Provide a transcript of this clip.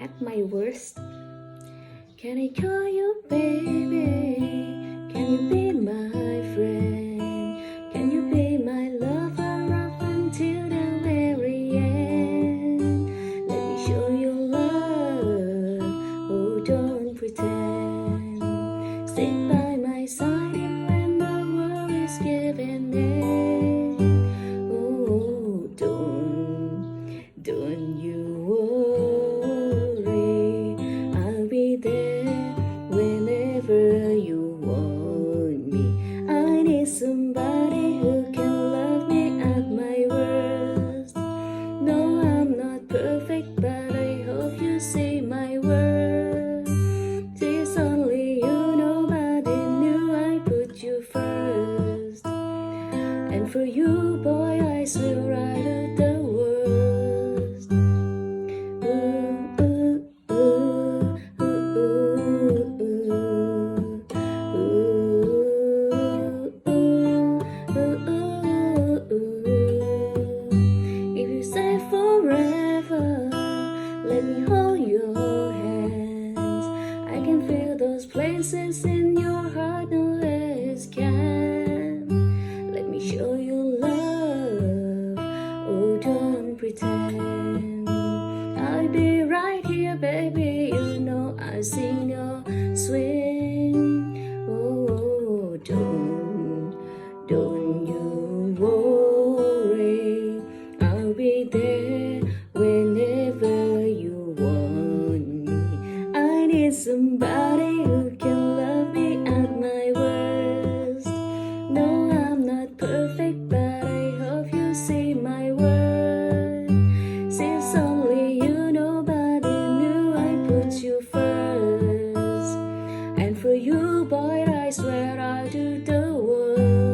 at my worst. Can I call you baby? Can you be my friend? Can you be my lover up until the very end? Let me show you love, oh don't pretend. Stick by my side even when the world is giving in. Oh don't you worry, I'll be there whenever you want me. I need somebody who can love me at my worst. No, I'm not perfect, but I hope you see my worth. It's only you, nobody knew I put you first. And for you, boy, I swear I do the worst. Ooh, ooh, ooh, ooh, ooh, ooh, ooh, ooh. If you say forever, let me hold your hands. I can feel those places in your heart no less can. Let me show you love, oh don't pretend. I'll be right here, baby, you know I sing your swing. Oh don't you worry, I'll be there whenever you want me. I need somebody who can love me at my worst. No, I'm not perfect, but I hope you see my worth. Since only you, nobody knew I put you first. And for you, boy, I swear I'll do the worst.